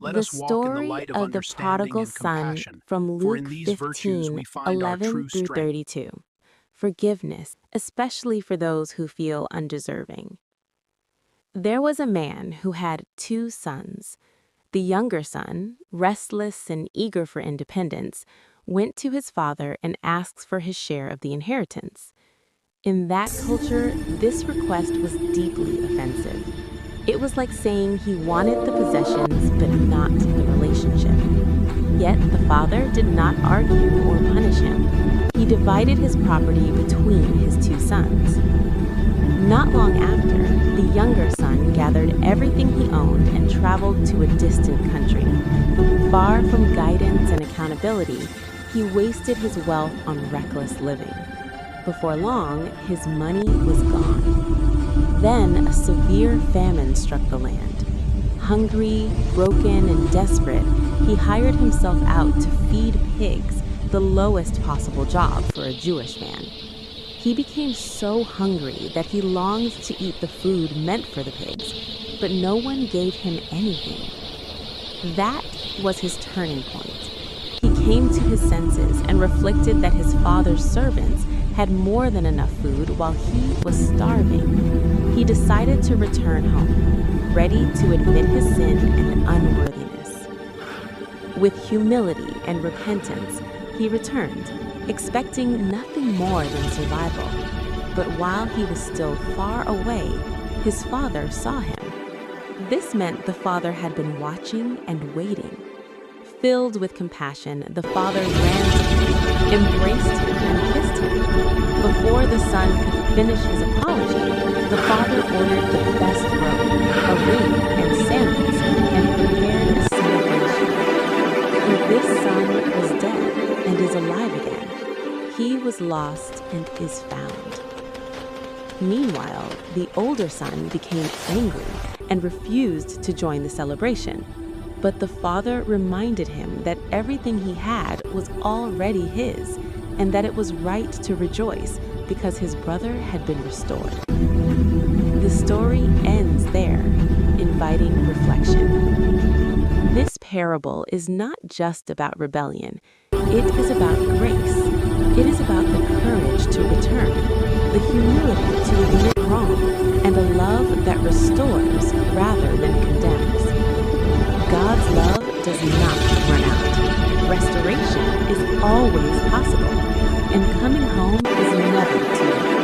Let The us walk in the story light of of the understanding prodigal and son compassion, from for in Luke these virtues we find our 15:11 true through strength. 32. Forgiveness, especially for those who feel undeserving. There was a man who had 2 sons. The younger son, restless and eager for independence, went to his father and asked for his share of the inheritance. In that culture, this request was deeply offensive. It was like saying he wanted the possessions but not the relationship. Yet the father did not argue or punish him. He divided his property between his 2 sons. Not long after, the younger son gathered everything he owned and traveled to a distant country. Far from guidance and accountability, he wasted his wealth on reckless living. Before long, his money was gone. Then a severe famine struck the land. Hungry, broken, and desperate, he hired himself out to feed pigs, the lowest possible job for a Jewish man. He became so hungry that he longed to eat the food meant for the pigs, but no one gave him anything. That was his turning point. He came to his senses and reflected that his father's servants had more than enough food while he was starving. He decided to return home, ready to admit his sin and unworthiness. With humility and repentance, he returned, expecting nothing more than survival. But while he was still far away, his father saw him. This meant the father had been watching and waiting. Filled with compassion, the father ran to him, embraced him, and kissed him. Before the son could finish his apology, the father ordered the best robe, a ring, and sandals, and prepared a celebration. For this son was dead and is alive again. He was lost and is found. Meanwhile, the older son became angry and refused to join the celebration. But the father reminded him that everything he had was already his, and that it was right to rejoice because his brother had been restored. The story ends there, inviting reflection. This parable is not just about rebellion. It is about grace. It is about the courage to return, the humility to admit wrong, and a love that restores rather than condemns. God's love does not run out. Restoration is always possible, and coming home is never too late.